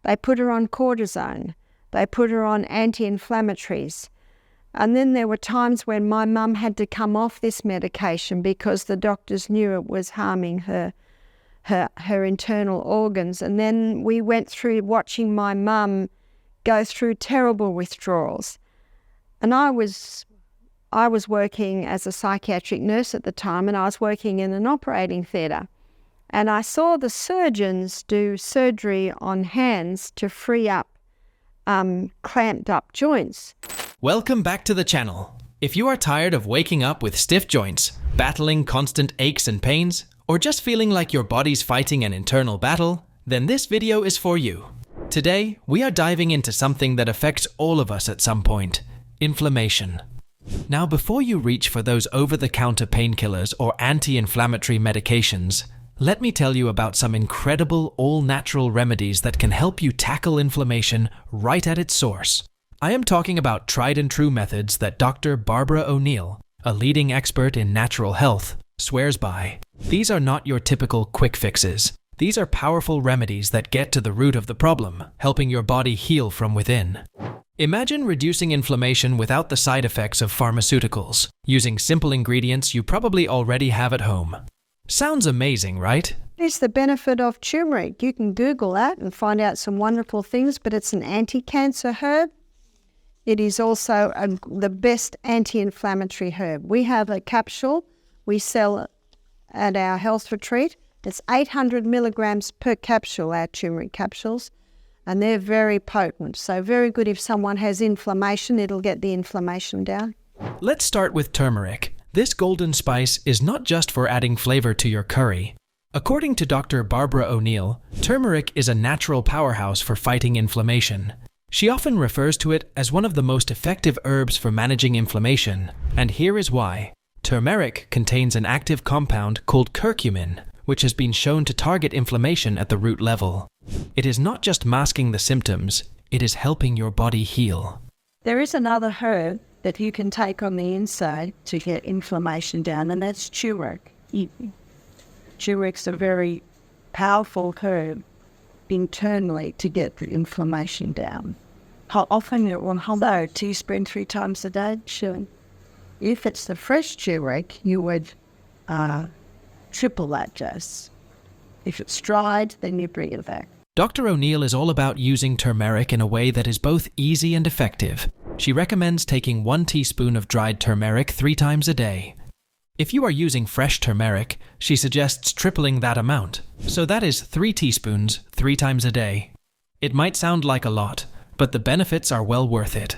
They put her on cortisone. They put her on anti-inflammatories. And then there were times when my mum had to come off this medication because the doctors knew it was harming her internal organs. And then we went through watching my mum go through terrible withdrawals. And I was working as a psychiatric nurse at the time, and I was working in an operating theatre. And I saw the surgeons do surgery on hands to free up clamped up joints. Welcome back to the channel. If you are tired of waking up with stiff joints, battling constant aches and pains, or just feeling like your body's fighting an internal battle, then this video is for you. Today, we are diving into something that affects all of us at some point: inflammation. Now, before you reach for those over-the-counter painkillers or anti-inflammatory medications, let me tell you about some incredible all-natural remedies that can help you tackle inflammation right at its source. I am talking about tried and true methods that Dr. Barbara O'Neill, a leading expert in natural health, swears by. These are not your typical quick fixes. These are powerful remedies that get to the root of the problem, helping your body heal from within. Imagine reducing inflammation without the side effects of pharmaceuticals, using simple ingredients you probably already have at home. Sounds amazing, right? It's the benefit of turmeric. You can Google that and find out some wonderful things, but it's an anti-cancer herb. It is also the best anti-inflammatory herb. We have a capsule we sell at our health retreat. It's 800 milligrams per capsule, our turmeric capsules, and they're very potent. So very good if someone has inflammation, it'll get the inflammation down. Let's start with turmeric. This golden spice is not just for adding flavor to your curry. According to Dr. Barbara O'Neill, turmeric is a natural powerhouse for fighting inflammation. She often refers to it as one of the most effective herbs for managing inflammation, and here is why. Turmeric contains an active compound called curcumin, which has been shown to target inflammation at the root level. It is not just masking the symptoms, it is helping your body heal. There is another herb that you can take on the inside to get inflammation down, and that's turmeric. Turmeric's a very powerful herb internally to get the inflammation down. How often it will hold a teaspoon 3 times a day? Sure. If it's the fresh turmeric, you would triple that dose. If it's dried, then you bring it back. Dr. O'Neill is all about using turmeric in a way that is both easy and effective. She recommends taking 1 teaspoon of dried turmeric 3 times a day. If you are using fresh turmeric, she suggests tripling that amount. So that is 3 teaspoons 3 times a day. It might sound like a lot, but the benefits are well worth it.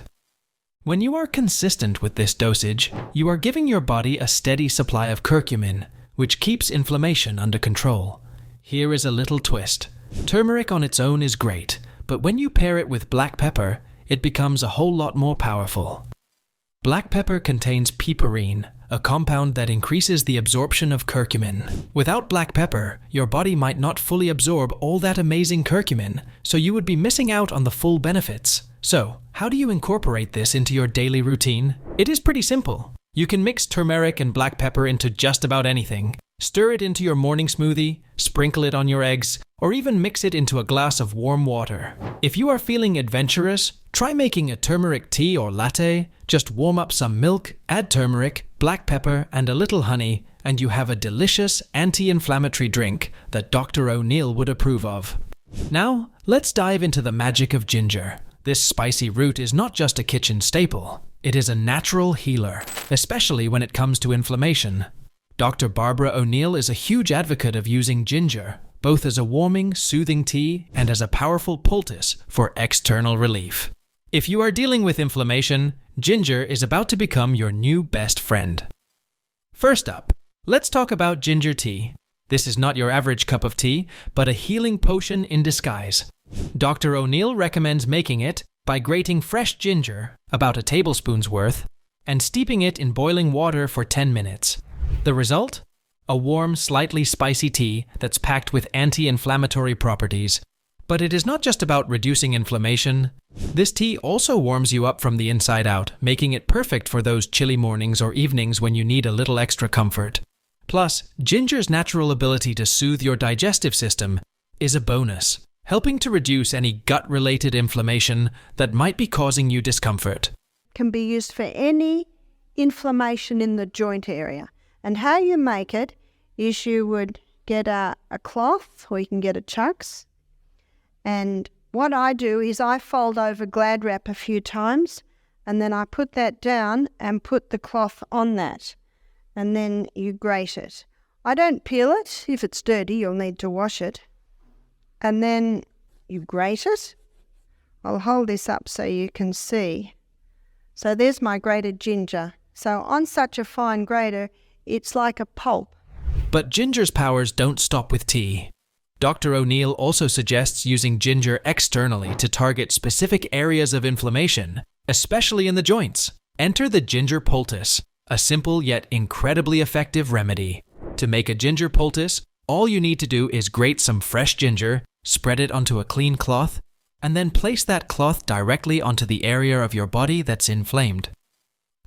When you are consistent with this dosage, you are giving your body a steady supply of curcumin, which keeps inflammation under control. Here is a little twist. Turmeric on its own is great, but when you pair it with black pepper, it becomes a whole lot more powerful. Black pepper contains piperine, a compound that increases the absorption of curcumin. Without black pepper, your body might not fully absorb all that amazing curcumin, so you would be missing out on the full benefits. So, how do you incorporate this into your daily routine? It is pretty simple. You can mix turmeric and black pepper into just about anything. Stir it into your morning smoothie, sprinkle it on your eggs, or even mix it into a glass of warm water. If you are feeling adventurous, try making a turmeric tea or latte. Just warm up some milk, add turmeric, black pepper, and a little honey, and you have a delicious anti-inflammatory drink that Dr. O'Neill would approve of. Now, let's dive into the magic of ginger. This spicy root is not just a kitchen staple. It is a natural healer, especially when it comes to inflammation. Dr. Barbara O'Neill is a huge advocate of using ginger, both as a warming, soothing tea and as a powerful poultice for external relief. If you are dealing with inflammation, ginger is about to become your new best friend. First up, let's talk about ginger tea. This is not your average cup of tea, but a healing potion in disguise. Dr. O'Neill recommends making it by grating fresh ginger, about a tablespoon's worth, and steeping it in boiling water for 10 minutes. The result? A warm, slightly spicy tea that's packed with anti-inflammatory properties. But it is not just about reducing inflammation. This tea also warms you up from the inside out, making it perfect for those chilly mornings or evenings when you need a little extra comfort. Plus, ginger's natural ability to soothe your digestive system is a bonus. helping to reduce any gut-related inflammation that might be causing you discomfort. Can be used for any inflammation in the joint area. And how you make it is you would get a cloth, or you can get a chucks. And what I do is I fold over Glad wrap a few times, and then I put that down and put the cloth on that. And then you grate it. I don't peel it. If it's dirty, you'll need to wash it. And then you grate it. I'll hold this up so you can see. So there's my grated ginger. So on such a fine grater, it's like a pulp. But ginger's powers don't stop with tea. Dr. O'Neill also suggests using ginger externally to target specific areas of inflammation, especially in the joints. Enter the ginger poultice, a simple yet incredibly effective remedy. To make a ginger poultice, all you need to do is grate some fresh ginger, spread it onto a clean cloth, and then place that cloth directly onto the area of your body that's inflamed.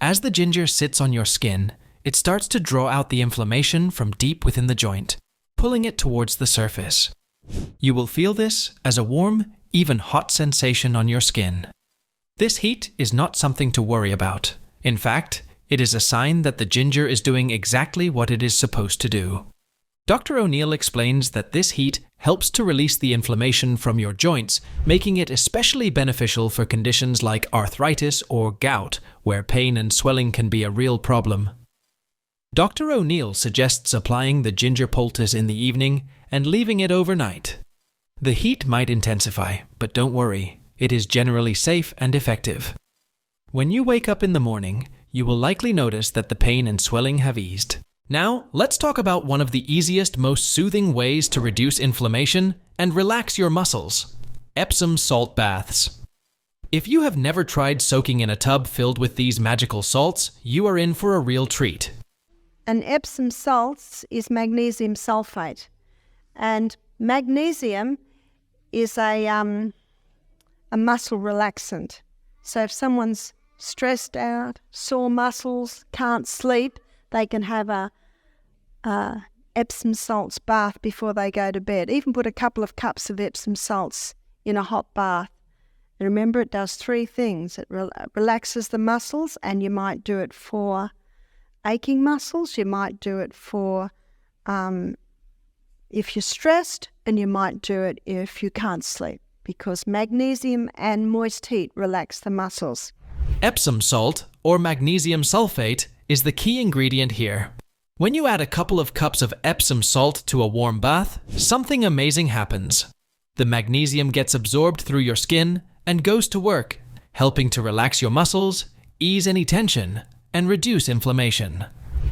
As the ginger sits on your skin, it starts to draw out the inflammation from deep within the joint, pulling it towards the surface. You will feel this as a warm, even hot sensation on your skin. This heat is not something to worry about. In fact, it is a sign that the ginger is doing exactly what it is supposed to do. Dr. O'Neill explains that this heat helps to release the inflammation from your joints, making it especially beneficial for conditions like arthritis or gout, where pain and swelling can be a real problem. Dr. O'Neill suggests applying the ginger poultice in the evening and leaving it overnight. The heat might intensify, but don't worry, it is generally safe and effective. When you wake up in the morning, you will likely notice that the pain and swelling have eased. Now, let's talk about one of the easiest, most soothing ways to reduce inflammation and relax your muscles: Epsom salt baths. If you have never tried soaking in a tub filled with these magical salts, you are in for a real treat. And Epsom salts is magnesium sulfate. And magnesium is a muscle relaxant. So if someone's stressed out, sore muscles, can't sleep, they can have a Epsom salts bath before they go to bed. Even put a couple of cups of Epsom salts in a hot bath. And remember, it does three things. It relaxes the muscles, and you might do it for aching muscles. You might do it for if you're stressed, and you might do it if you can't sleep, because magnesium and moist heat relax the muscles. Epsom salt, or magnesium sulfate, is the key ingredient here. When you add a couple of cups of Epsom salt to a warm bath, something amazing happens. The magnesium gets absorbed through your skin and goes to work, helping to relax your muscles, ease any tension, and reduce inflammation.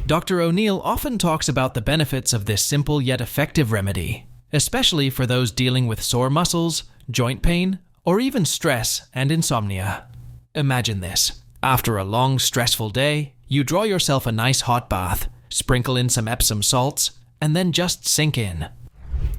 Dr. O'Neill often talks about the benefits of this simple yet effective remedy, especially for those dealing with sore muscles, joint pain, or even stress and insomnia. Imagine this. After a long, stressful day, you draw yourself a nice hot bath, sprinkle in some Epsom salts, and then just sink in.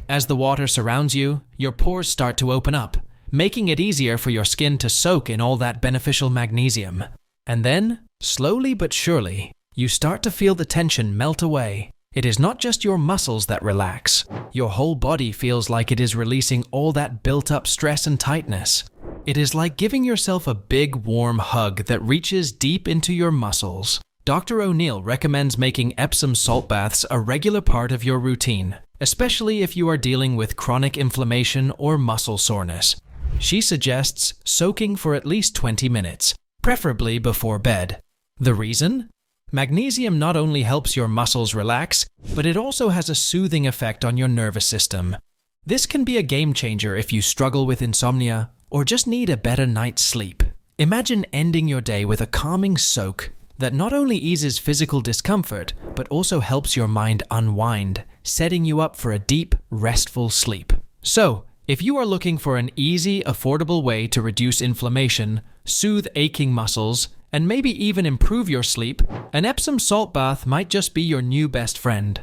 As the water surrounds you, your pores start to open up, making it easier for your skin to soak in all that beneficial magnesium. And then, slowly but surely, you start to feel the tension melt away. It is not just your muscles that relax. Your whole body feels like it is releasing all that built-up stress and tightness. It is like giving yourself a big, warm hug that reaches deep into your muscles. Dr. O'Neill recommends making Epsom salt baths a regular part of your routine, especially if you are dealing with chronic inflammation or muscle soreness. She suggests soaking for at least 20 minutes, preferably before bed. The reason? Magnesium not only helps your muscles relax, but it also has a soothing effect on your nervous system. This can be a game changer if you struggle with insomnia or just need a better night's sleep. Imagine ending your day with a calming soak that not only eases physical discomfort, but also helps your mind unwind, setting you up for a deep, restful sleep. So, if you are looking for an easy, affordable way to reduce inflammation, soothe aching muscles, and maybe even improve your sleep, an Epsom salt bath might just be your new best friend.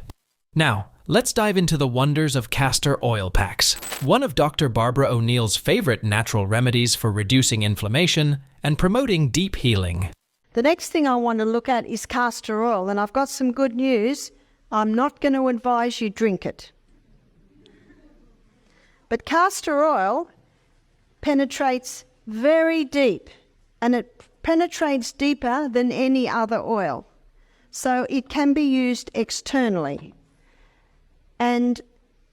Now, let's dive into the wonders of castor oil packs, one of Dr. Barbara O'Neill's favorite natural remedies for reducing inflammation and promoting deep healing. The next thing I want to look at is castor oil, and I've got some good news. I'm not going to advise you drink it. But castor oil penetrates very deep, and it penetrates deeper than any other oil. So it can be used externally. And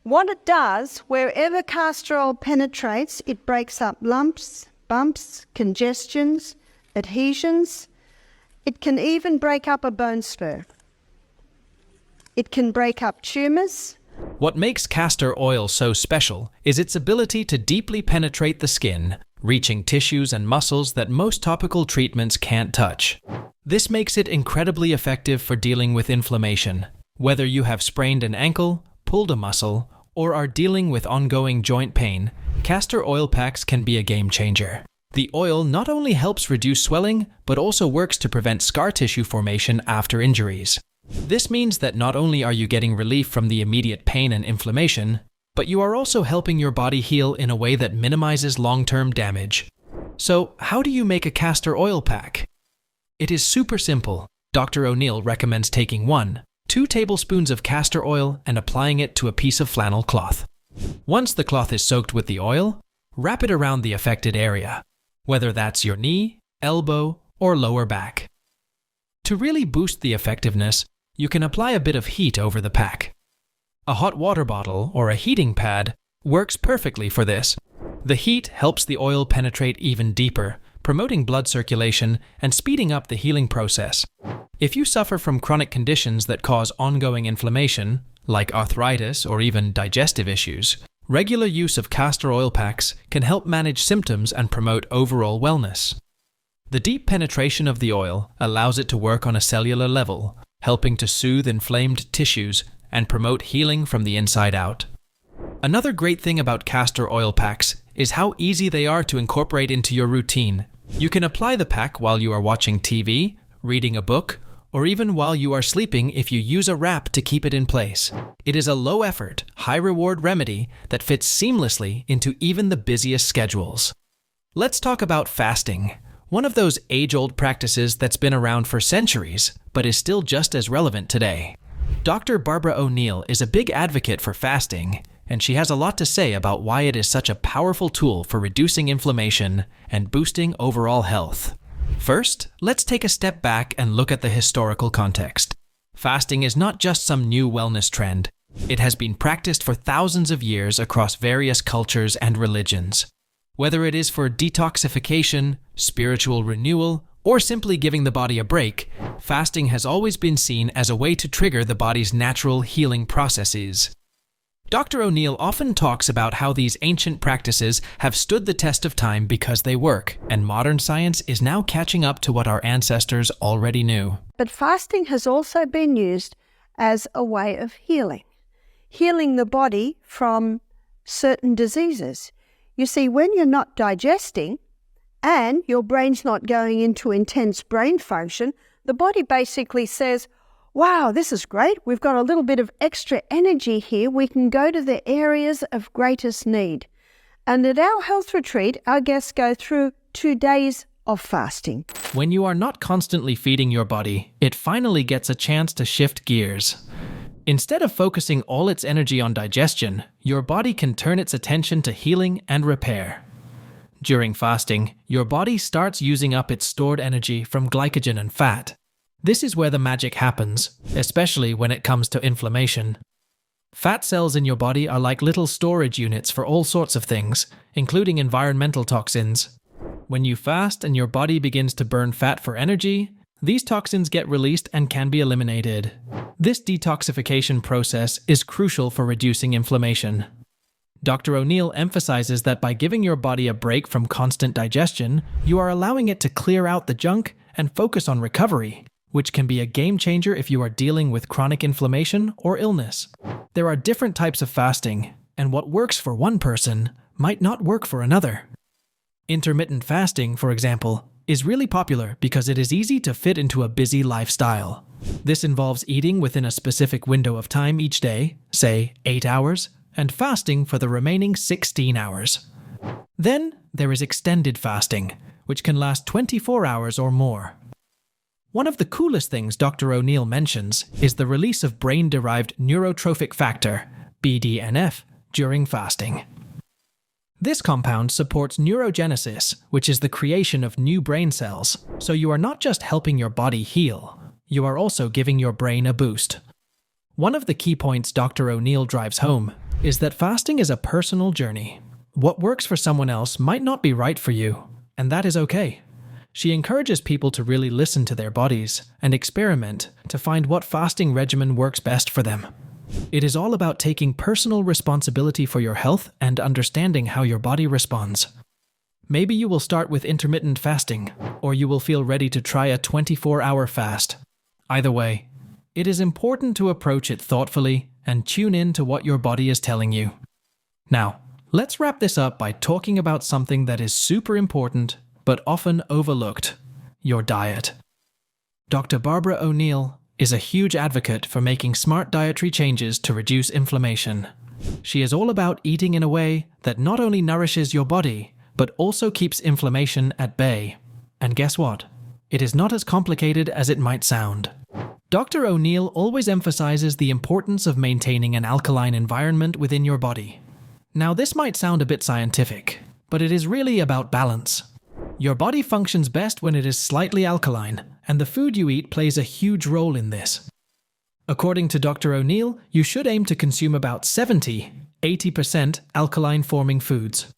what it does, wherever castor oil penetrates, it breaks up lumps, bumps, congestions, adhesions. It can even break up a bone spur. It can break up tumours. What makes castor oil so special is its ability to deeply penetrate the skin, reaching tissues and muscles that most topical treatments can't touch. This makes it incredibly effective for dealing with inflammation. Whether you have sprained an ankle, pulled a muscle, or are dealing with ongoing joint pain, castor oil packs can be a game changer. The oil not only helps reduce swelling, but also works to prevent scar tissue formation after injuries. This means that not only are you getting relief from the immediate pain and inflammation, but you are also helping your body heal in a way that minimizes long-term damage. So, how do you make a castor oil pack? It is super simple. Dr. O'Neill recommends taking 2 tablespoons of castor oil and applying it to a piece of flannel cloth. Once the cloth is soaked with the oil, wrap it around the affected area, whether that's your knee, elbow, or lower back. To really boost the effectiveness, you can apply a bit of heat over the pack. A hot water bottle or a heating pad works perfectly for this. The heat helps the oil penetrate even deeper, promoting blood circulation and speeding up the healing process. If you suffer from chronic conditions that cause ongoing inflammation, like arthritis or even digestive issues, regular use of castor oil packs can help manage symptoms and promote overall wellness. The deep penetration of the oil allows it to work on a cellular level, helping to soothe inflamed tissues and promote healing from the inside out. Another great thing about castor oil packs is how easy they are to incorporate into your routine. You can apply the pack while you are watching TV, reading a book, or even while you are sleeping if you use a wrap to keep it in place. It is a low-effort, high-reward remedy that fits seamlessly into even the busiest schedules. Let's talk about fasting, one of those age-old practices that's been around for centuries, but is still just as relevant today. Dr. Barbara O'Neill is a big advocate for fasting, and she has a lot to say about why it is such a powerful tool for reducing inflammation and boosting overall health. First, let's take a step back and look at the historical context. Fasting is not just some new wellness trend. It has been practiced for thousands of years across various cultures and religions. Whether it is for detoxification, spiritual renewal, or simply giving the body a break, fasting has always been seen as a way to trigger the body's natural healing processes. Dr. O'Neill often talks about how these ancient practices have stood the test of time because they work, and modern science is now catching up to what our ancestors already knew. But fasting has also been used as a way of healing the body from certain diseases. You see, when you're not digesting and your brain's not going into intense brain function, the body basically says, wow, this is great. We've got a little bit of extra energy here. We can go to the areas of greatest need. And at our health retreat, our guests go through 2 days of fasting. When you are not constantly feeding your body, it finally gets a chance to shift gears. Instead of focusing all its energy on digestion, your body can turn its attention to healing and repair. During fasting, your body starts using up its stored energy from glycogen and fat. This is where the magic happens, especially when it comes to inflammation. Fat cells in your body are like little storage units for all sorts of things, including environmental toxins. When you fast and your body begins to burn fat for energy, these toxins get released and can be eliminated. This detoxification process is crucial for reducing inflammation. Dr. O'Neill emphasizes that by giving your body a break from constant digestion, you are allowing it to clear out the junk and focus on recovery, which can be a game changer if you are dealing with chronic inflammation or illness. There are different types of fasting, and what works for one person might not work for another. Intermittent fasting, for example, is really popular because it is easy to fit into a busy lifestyle. This involves eating within a specific window of time each day, say 8 hours, and fasting for the remaining 16 hours. Then there is extended fasting, which can last 24 hours or more. One of the coolest things Dr. O'Neill mentions is the release of brain-derived neurotrophic factor, BDNF, during fasting. This compound supports neurogenesis, which is the creation of new brain cells. So you are not just helping your body heal, you are also giving your brain a boost. One of the key points Dr. O'Neill drives home is that fasting is a personal journey. What works for someone else might not be right for you, and that is okay. She encourages people to really listen to their bodies and experiment to find what fasting regimen works best for them. It is all about taking personal responsibility for your health and understanding how your body responds. Maybe you will start with intermittent fasting, or you will feel ready to try a 24-hour fast. Either way, it is important to approach it thoughtfully and tune in to what your body is telling you. Now, let's wrap this up by talking about something that is super important but often overlooked: your diet. Dr. Barbara O'Neill is a huge advocate for making smart dietary changes to reduce inflammation. She is all about eating in a way that not only nourishes your body, but also keeps inflammation at bay. And guess what? It is not as complicated as it might sound. Dr. O'Neill always emphasizes the importance of maintaining an alkaline environment within your body. Now, this might sound a bit scientific, but it is really about balance. Your body functions best when it is slightly alkaline, and the food you eat plays a huge role in this. According to Dr. O'Neill, you should aim to consume about 70–80% alkaline-forming foods.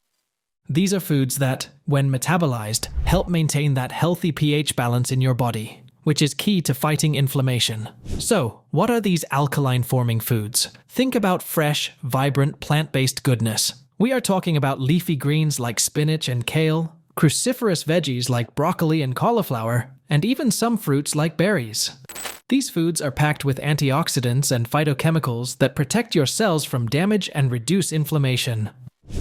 These are foods that, when metabolized, help maintain that healthy pH balance in your body, which is key to fighting inflammation. So, what are these alkaline-forming foods? Think about fresh, vibrant, plant-based goodness. We are talking about leafy greens like spinach and kale, cruciferous veggies like broccoli and cauliflower, and even some fruits like berries. These foods are packed with antioxidants and phytochemicals that protect your cells from damage and reduce inflammation.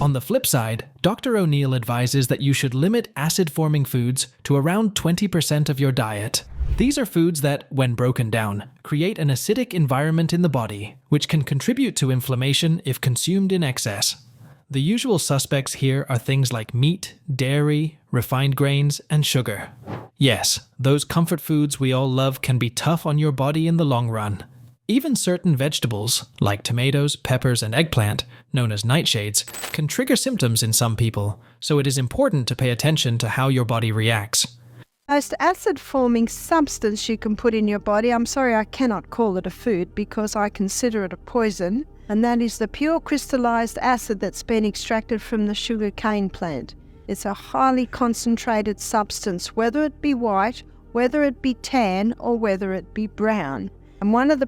On the flip side, Dr. O'Neill advises that you should limit acid-forming foods to around 20% of your diet. These are foods that, when broken down, create an acidic environment in the body, which can contribute to inflammation if consumed in excess. The usual suspects here are things like meat, dairy, refined grains, and sugar. Yes, those comfort foods we all love can be tough on your body in the long run. Even certain vegetables, like tomatoes, peppers, and eggplant, known as nightshades, can trigger symptoms in some people, so it is important to pay attention to how your body reacts. Most acid-forming substance you can put in your body, I'm sorry I cannot call it a food because I consider it a poison, and that is the pure crystallized acid that's been extracted from the sugar cane plant. It's a highly concentrated substance, whether it be white, whether it be tan, or whether it be brown. And another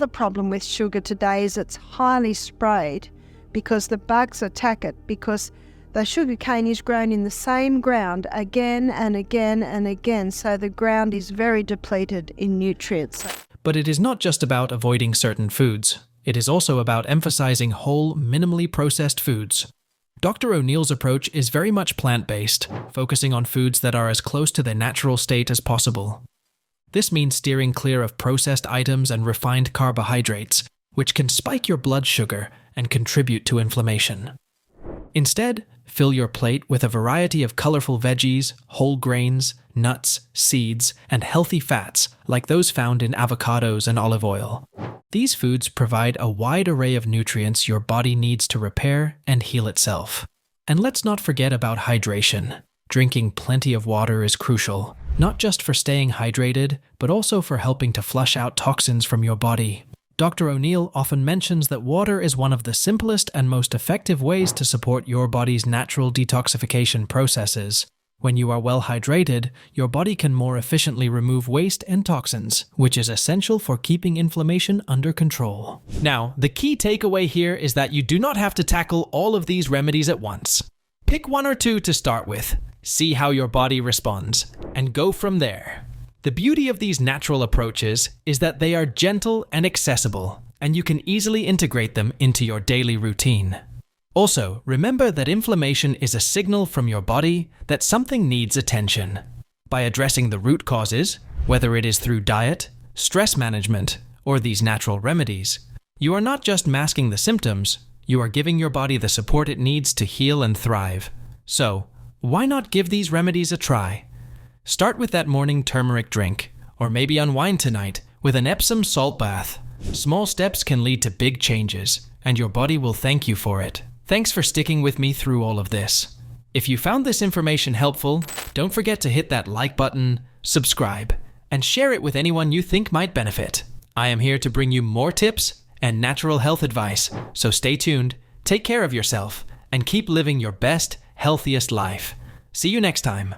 problem with sugar today is it's highly sprayed because the bugs attack it, because the sugar cane is grown in the same ground again and again and again, so the ground is very depleted in nutrients. But it is not just about avoiding certain foods. It is also about emphasizing whole, minimally processed foods. Dr. O'Neill's approach is very much plant-based, focusing on foods that are as close to their natural state as possible. This means steering clear of processed items and refined carbohydrates, which can spike your blood sugar and contribute to inflammation. Instead, fill your plate with a variety of colorful veggies, whole grains, nuts, seeds, and healthy fats like those found in avocados and olive oil. These foods provide a wide array of nutrients your body needs to repair and heal itself. And let's not forget about hydration. Drinking plenty of water is crucial, not just for staying hydrated, but also for helping to flush out toxins from your body. Dr. O'Neill often mentions that water is one of the simplest and most effective ways to support your body's natural detoxification processes. When you are well hydrated, your body can more efficiently remove waste and toxins, which is essential for keeping inflammation under control. Now, the key takeaway here is that you do not have to tackle all of these remedies at once. Pick one or two to start with, see how your body responds, and go from there. The beauty of these natural approaches is that they are gentle and accessible, and you can easily integrate them into your daily routine. Also, remember that inflammation is a signal from your body that something needs attention. By addressing the root causes, whether it is through diet, stress management, or these natural remedies, you are not just masking the symptoms, you are giving your body the support it needs to heal and thrive. So, why not give these remedies a try? Start with that morning turmeric drink, or maybe unwind tonight with an Epsom salt bath. Small steps can lead to big changes, and your body will thank you for it. Thanks for sticking with me through all of this. If you found this information helpful, don't forget to hit that like button, subscribe, and share it with anyone you think might benefit. I am here to bring you more tips and natural health advice, so stay tuned, take care of yourself, and keep living your best, healthiest life. See you next time.